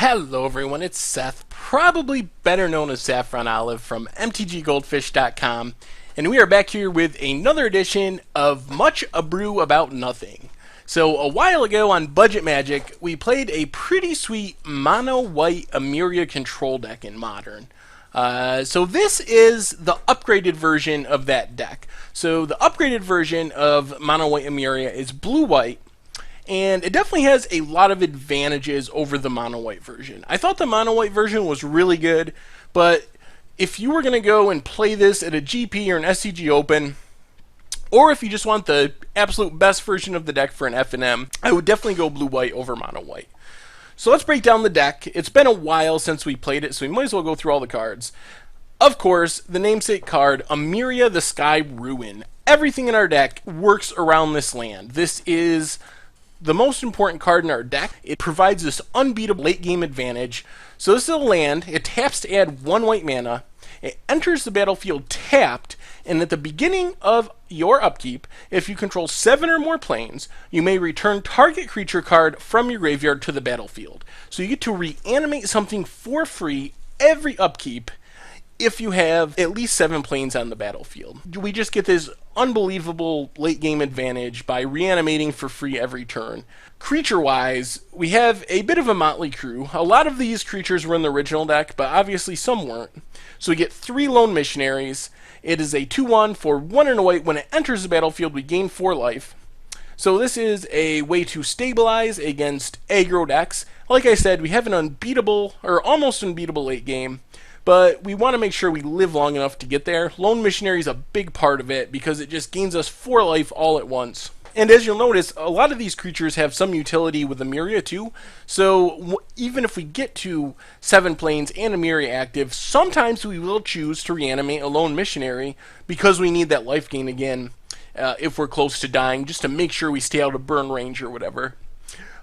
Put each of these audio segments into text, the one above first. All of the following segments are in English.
Hello everyone, it's Seth, probably better known as Saffron Olive from MTGGoldfish.com, and we are back here with another edition of Much Abrew About Nothing. So a while ago on Budget Magic, we played a pretty sweet Mono White Emeria control deck in Modern. So this is the upgraded version of that deck. So the upgraded version of Mono White Emeria is blue-white, and it definitely has a lot of advantages over the mono white version. I thought the mono white version was really good, but if you were going to go and play this at a GP or an SCG Open, or if you just want the absolute best version of the deck for an F&M, I would definitely go blue-white over mono white. So let's break down the deck. It's been a while since we played it, so we might as well go through all the cards. Of course, the namesake card, Emeria the Sky Ruin. Everything in our deck works around this land. This is the most important card in our deck. It provides this unbeatable late game advantage. So this is a land. It taps to add 1 white mana. It enters the battlefield tapped, and at the beginning of your upkeep, if you control 7 or more planes, you may return target creature card from your graveyard to the battlefield. So you get to reanimate something for free every upkeep if you have at least 7 planes on the battlefield. We just get this unbelievable late game advantage by reanimating for free every turn. Creature-wise, we have a bit of a motley crew. A lot of these creatures were in the original deck, but obviously some weren't. So we get 3 Lone Missionaries. It is a 2/1 for 1 and a white. When it enters the battlefield, we gain 4 life. So this is a way to stabilize against aggro decks. Like I said, we have an unbeatable, or almost unbeatable late game, but we want to make sure we live long enough to get there. Lone Missionary is a big part of it because it just gains us 4 life all at once. And as you'll notice, a lot of these creatures have some utility with Emeria too. So even if we get to 7 planes and Emeria active, sometimes we will choose to reanimate a Lone Missionary because we need that life gain again if we're close to dying, just to make sure we stay out of burn range or whatever.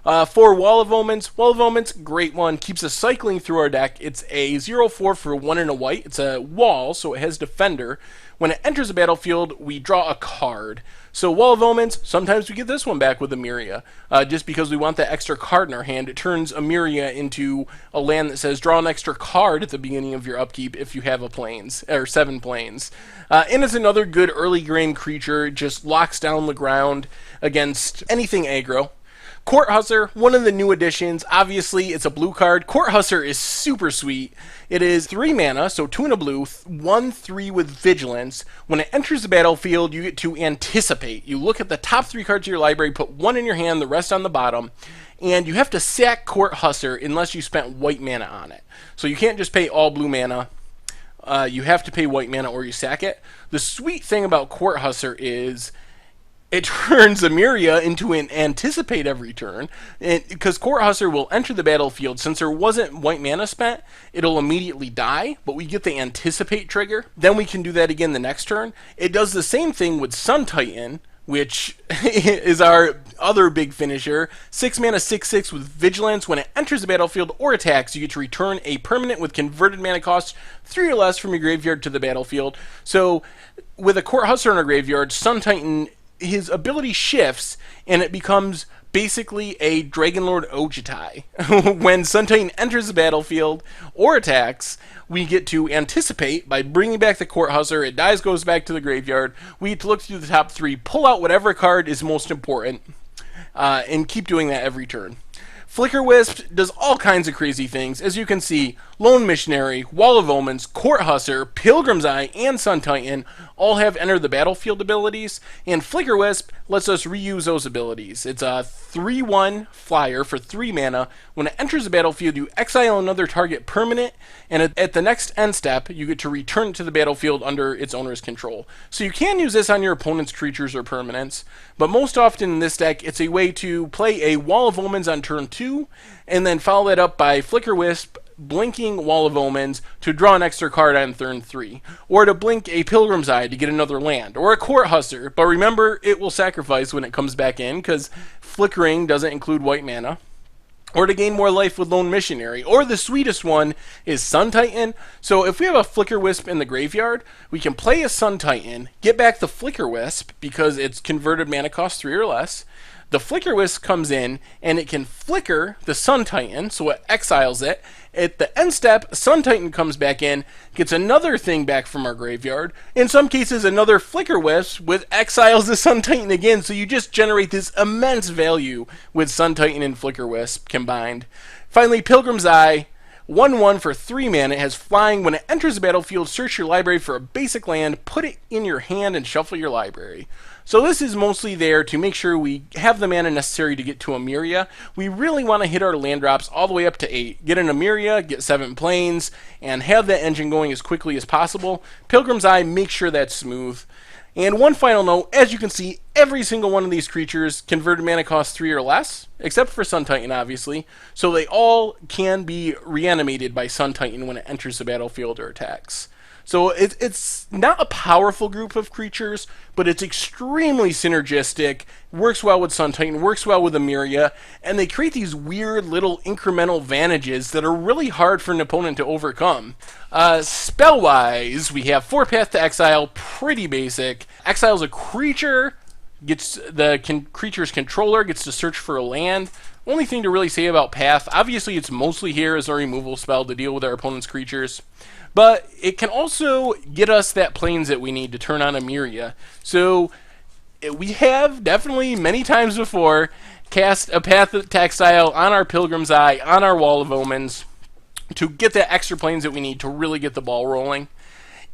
For Wall of Omens. Wall of Omens, great one. Keeps us cycling through our deck. It's a 0/4 for 1 and a white. It's a wall, so it has Defender. When it enters the battlefield, we draw a card. So Wall of Omens, sometimes we get this one back with Emeria. Just because we want that extra card in our hand, it turns Emeria into a land that says draw an extra card at the beginning of your upkeep if you have a planes, or 7 planes. And it's another good early game creature. It just locks down the ground against anything aggro. Court Husser, one of the new additions. Obviously, it's a blue card. Court Husser is super sweet. It is 3 mana, so 2 and a blue, 1/3 with Vigilance. When it enters the battlefield, you get to anticipate. You look at the top 3 cards of your library, put 1 in your hand, the rest on the bottom, and you have to sack Court Husser unless you spent white mana on it. So you can't just pay all blue mana. You have to pay white mana or you sack it. The sweet thing about Court Husser is it turns Emeria into an anticipate every turn, because Court Husser will enter the battlefield. Since there wasn't white mana spent, it'll immediately die, but we get the anticipate trigger. Then we can do that again the next turn. It does the same thing with Sun Titan, which is our other big finisher. 6 mana, 6/6 with Vigilance. When it enters the battlefield or attacks, you get to return a permanent with converted mana cost 3 or less from your graveyard to the battlefield. So with a Court Husser in our graveyard, Sun Titan, his ability shifts, and it becomes basically a Dragonlord Ojutai. When Sun Titan enters the battlefield or attacks, we get to anticipate by bringing back the Court Husser. It dies, goes back to the graveyard. We get to look through the top 3, pull out whatever card is most important, and keep doing that every turn. Flicker Wisp does all kinds of crazy things. As you can see, Lone Missionary, Wall of Omens, Court Husser, Pilgrim's Eye, and Sun Titan all have enter the battlefield abilities, and Flicker Wisp lets us reuse those abilities. It's a 3/1 flyer for 3 mana. When it enters the battlefield, you exile another target permanent, and at the next end step, you get to return it to the battlefield under its owner's control. So you can use this on your opponent's creatures or permanents, but most often in this deck, it's a way to play a Wall of Omens on turn 2, and then follow that up by Flicker Wisp, blinking Wall of Omens to draw an extra card on turn 3, or to blink a Pilgrim's Eye to get another land, or a Court Husser, but remember, it will sacrifice when it comes back in, because flickering doesn't include white mana, or to gain more life with Lone Missionary, or the sweetest one is Sun Titan. So if we have a Flicker Wisp in the graveyard, we can play a Sun Titan, get back the Flicker Wisp, because it's converted mana cost 3 or less, the Flicker Wisp comes in, and it can flicker the Sun Titan, so it exiles it. At the end step, Sun Titan comes back in, gets another thing back from our graveyard. In some cases, another Flicker Wisp with exiles the Sun Titan again, so you just generate this immense value with Sun Titan and Flicker Wisp combined. Finally, Pilgrim's Eye, 1/1 for 3 mana. It has flying. When it enters the battlefield, search your library for a basic land, put it in your hand, and shuffle your library. So this is mostly there to make sure we have the mana necessary to get to Emeria. We really want to hit our land drops all the way up to 8. Get an Emeria, get 7 planes, and have that engine going as quickly as possible. Pilgrim's Eye, make sure that's smooth. And one final note, as you can see, every single one of these creatures converted mana cost 3 or less, except for Sun Titan, obviously. So they all can be reanimated by Sun Titan when it enters the battlefield or attacks. So it's not a powerful group of creatures, but it's extremely synergistic, works well with Sun Titan, works well with Emeria, and they create these weird little incremental advantages that are really hard for an opponent to overcome. Spell-wise, we have 4 Path to Exile, pretty basic. Exiles a creature, gets the creature's controller gets to search for a land. Only thing to really say about Path, obviously it's mostly here as a removal spell to deal with our opponent's creatures. But it can also get us that planes that we need to turn on Emeria. So we have definitely many times before cast a Path to Exile on our Pilgrim's Eye, on our Wall of Omens, to get that extra planes that we need to really get the ball rolling.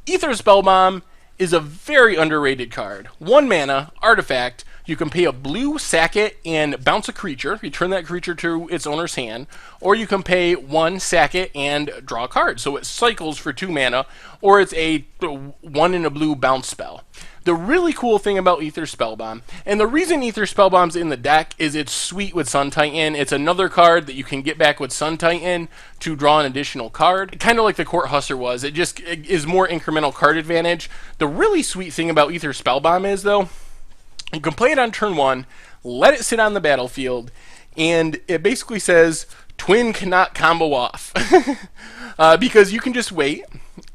Aether Spellbomb is a very underrated card. 1 mana, artifact. You can pay a blue, sack it, and bounce a creature. Return that creature to its owner's hand. Or you can pay 1, sack it, and draw a card. So it cycles for 2 mana, or it's a 1 in a blue bounce spell. The really cool thing about Aether Spellbomb, and the reason Aether Spellbomb's in the deck is it's sweet with Sun Titan. It's another card that you can get back with Sun Titan to draw an additional card. Kind of like the Court Hussar was. It just is more incremental card advantage. The really sweet thing about Aether Spellbomb is, though, you can play it on turn 1, let it sit on the battlefield, and it basically says, Twin cannot combo off. Because you can just wait,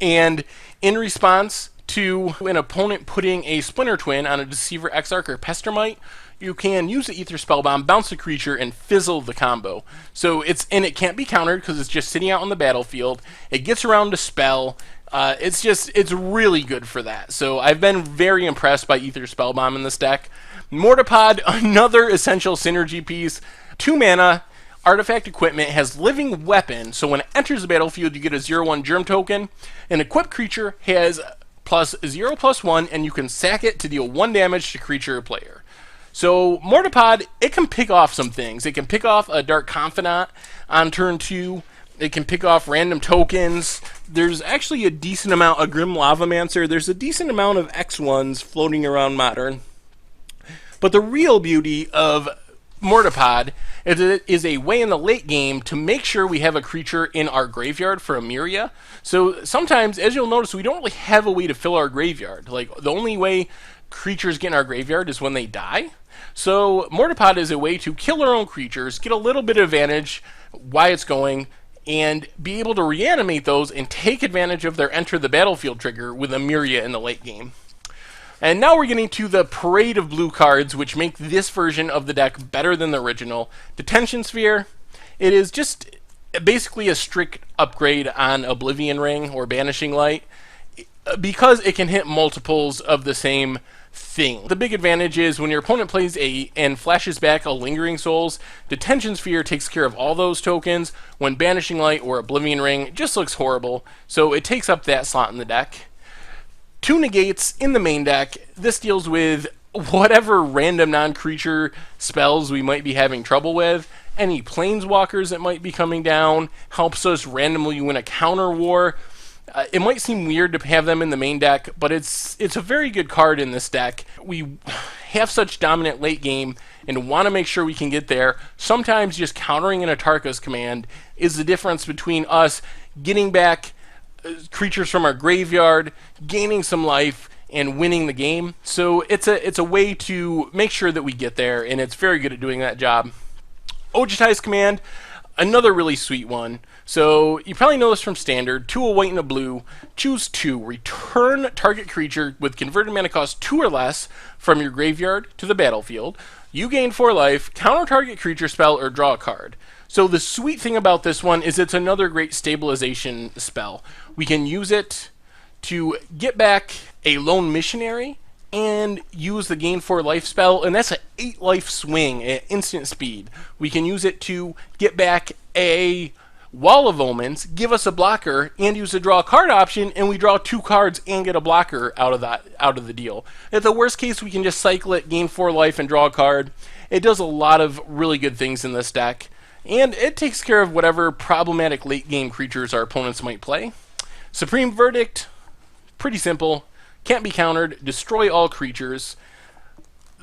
and in response to an opponent putting a Splinter Twin on a Deceiver, Exarch, or Pestermite, you can use the Aether Spellbomb, bounce a creature, and fizzle the combo. So it can't be countered because it's just sitting out on the battlefield. It gets around to spell. It's really good for that. So I've been very impressed by Aether Spellbomb in this deck. Mortipod, another essential synergy piece. 2 mana, artifact equipment, has Living Weapon. So when it enters the battlefield, you get a 0/1 Germ token. An equipped creature has +0/+1, and you can sack it to deal 1 damage to creature or player. So Mortipod, it can pick off some things. It can pick off a Dark Confidant on turn 2. It can pick off random tokens. There's actually a decent amount of Grim Lavamancer. There's a decent amount of X1s floating around Modern. But the real beauty of Mortipod is that it is a way in the late game to make sure we have a creature in our graveyard for Emeria. So sometimes, as you'll notice, we don't really have a way to fill our graveyard. Like, the only way creatures get in our graveyard is when they die. So Mortipod is a way to kill our own creatures, get a little bit of advantage while it's going, and be able to reanimate those and take advantage of their enter the battlefield trigger with Emeria in the late game. And now we're getting to the parade of blue cards, which make this version of the deck better than the original. Detention Sphere, it is just basically a strict upgrade on Oblivion Ring or Banishing Light, because it can hit multiples of the same thing. The big advantage is when your opponent plays and flashes back a Lingering Souls, Detention Sphere takes care of all those tokens. When Banishing Light or Oblivion Ring, it just looks horrible, so it takes up that slot in the deck. 2 negates in the main deck. This deals with whatever random non-creature spells we might be having trouble with. Any planeswalkers that might be coming down, helps us randomly win a counter war. It might seem weird to have them in the main deck, but it's a very good card in this deck. We have such dominant late game and want to make sure we can get there. Sometimes just countering an Atarka's command is the difference between us getting back creatures from our graveyard, gaining some life, and winning the game. So it's a way to make sure that we get there, and it's very good at doing that job. Ojutai's command, Another really sweet one. So you probably know this from standard. 2 a white and a blue. Choose 2. Return target creature with converted mana cost 2 or less from your graveyard to the battlefield. You gain 4 life, counter target creature spell, or draw a card. So the sweet thing about this one is it's another great stabilization spell. We can use it to get back a lone missionary and use the gain 4 life spell, and that's an 8 life swing at instant speed. We can use it to get back a Wall of Omens, give us a blocker, and use the draw a card option, and we draw 2 cards and get a blocker out of the deal. At the worst case, we can just cycle it, gain 4 life, and draw a card. It does a lot of really good things in this deck, and it takes care of whatever problematic late game creatures our opponents might play. Supreme Verdict, pretty simple. Can't be countered, destroy all creatures.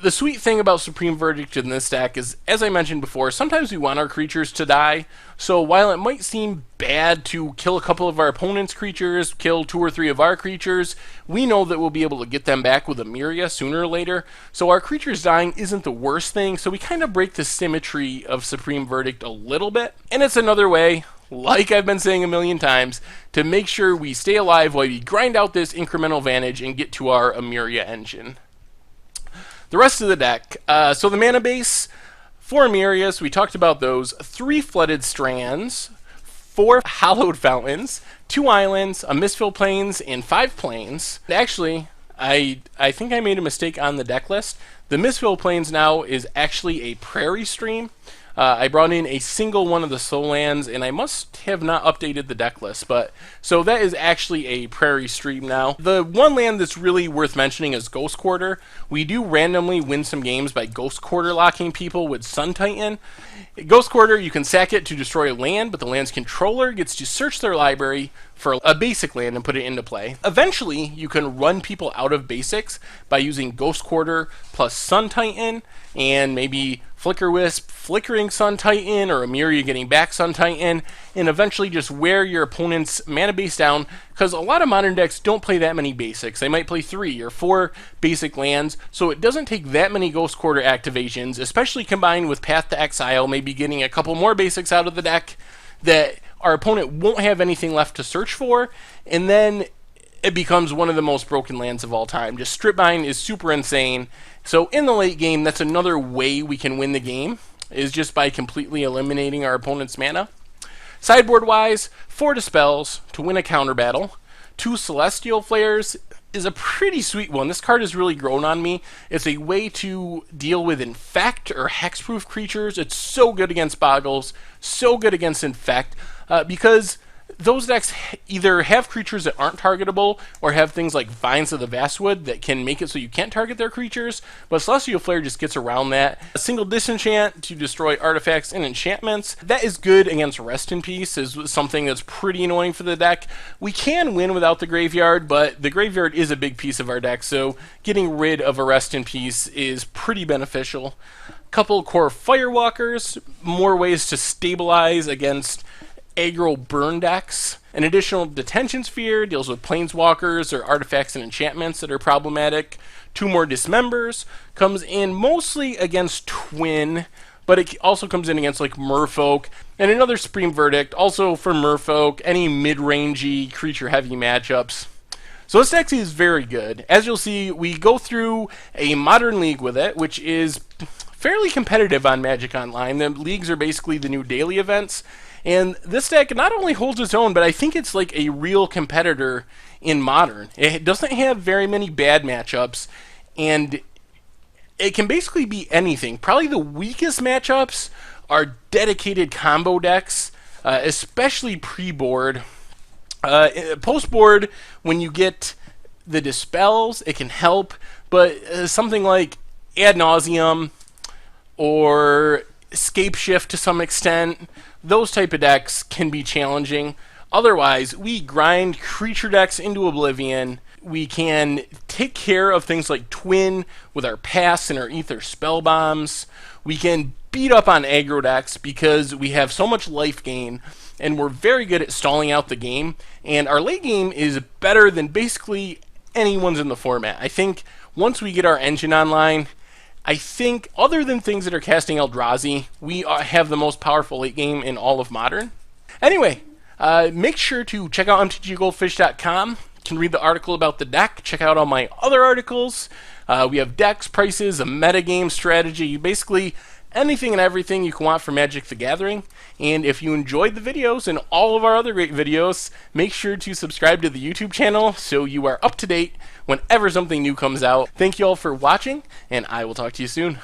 The sweet thing about Supreme Verdict in this deck is, as I mentioned before, sometimes we want our creatures to die, so while it might seem bad to kill a couple of our opponent's creatures, kill 2 or 3 of our creatures, we know that we'll be able to get them back with Emeria sooner or later, so our creatures dying isn't the worst thing, so we kind of break the symmetry of Supreme Verdict a little bit, and it's another way, like I've been saying a million times, to make sure we stay alive while we grind out this incremental advantage and get to our Emeria engine. The rest of the deck, so the mana base, 4 Emerias, we talked about those, 3 Flooded Strands, 4 Hallowed Fountains, 2 Islands, a Mistfall Plains, and 5 Plains. Actually, I think I made a mistake on the deck list. The Mistfall Plains now is actually a Prairie Stream. I brought in a single one of the soul lands, and I must have not updated the deck list, but so that is actually a Prairie Stream now. The one land that's really worth mentioning is Ghost Quarter. We do randomly win some games by Ghost Quarter locking people with Sun Titan. Ghost Quarter, you can sack it to destroy a land, but the land's controller gets to search their library for a basic land and put it into play. Eventually, you can run people out of basics by using Ghost Quarter plus Sun Titan, and maybe Flicker Wisp flickering Sun Titan, or Emeria getting back Sun Titan, and eventually just wear your opponent's mana base down, because a lot of modern decks don't play that many basics. They might play 3 or 4 basic lands, so it doesn't take that many Ghost Quarter activations, especially combined with Path to Exile, maybe getting a couple more basics out of the deck that our opponent won't have anything left to search for, and then it becomes one of the most broken lands of all time. Just Strip Mine is super insane. So in the late game, that's another way we can win the game, is just by completely eliminating our opponent's mana. Sideboard-wise, 4 Dispels to win a counter battle. 2 Celestial Flares is a pretty sweet one. This card has really grown on me. It's a way to deal with Infect or Hexproof creatures. It's so good against Boggles, so good against Infect, because those decks either have creatures that aren't targetable or have things like Vines of the Vastwood that can make it so you can't target their creatures, but Celestial Flare just gets around that. A single Disenchant to destroy artifacts and enchantments. That is good against Rest in Peace, is something that's pretty annoying for the deck. We can win without the graveyard, but the graveyard is a big piece of our deck, so getting rid of a Rest in Peace is pretty beneficial. Couple core Firewalkers, more ways to stabilize against aggro burn decks. An additional Detention Sphere deals with planeswalkers or artifacts and enchantments that are problematic. 2 more Dismembers comes in mostly against Twin, but it also comes in against like Merfolk. And another Supreme Verdict, also for Merfolk, any mid-rangey, creature-heavy matchups. So this deck is very good. As you'll see, we go through a Modern League with it, which is fairly competitive on Magic Online. The leagues are basically the new daily events. And this deck not only holds its own, but I think it's like a real competitor in Modern. It doesn't have very many bad matchups, and it can basically be anything. Probably the weakest matchups are dedicated combo decks, especially pre-board. Post-board, when you get the Dispels, it can help, but something like Ad Nauseam or Scape Shift to some extent, those type of decks can be challenging. Otherwise, we grind creature decks into oblivion. We can take care of things like Twin with our Pass and our Ether Spell Bombs. We can beat up on aggro decks because we have so much life gain, and we're very good at stalling out the game. And our late game is better than basically anyone's in the format. I think once we get our engine online, I think, other than things that are casting Eldrazi, we have the most powerful late game in all of Modern. Anyway, make sure to check out mtggoldfish.com. You can read the article about the deck. Check out all my other articles. We have decks, prices, a metagame strategy, basically anything and everything you can want for Magic the Gathering. And if you enjoyed the videos and all of our other great videos, make sure to subscribe to the YouTube channel so you are up to date whenever something new comes out. Thank you all for watching, and I will talk to you soon.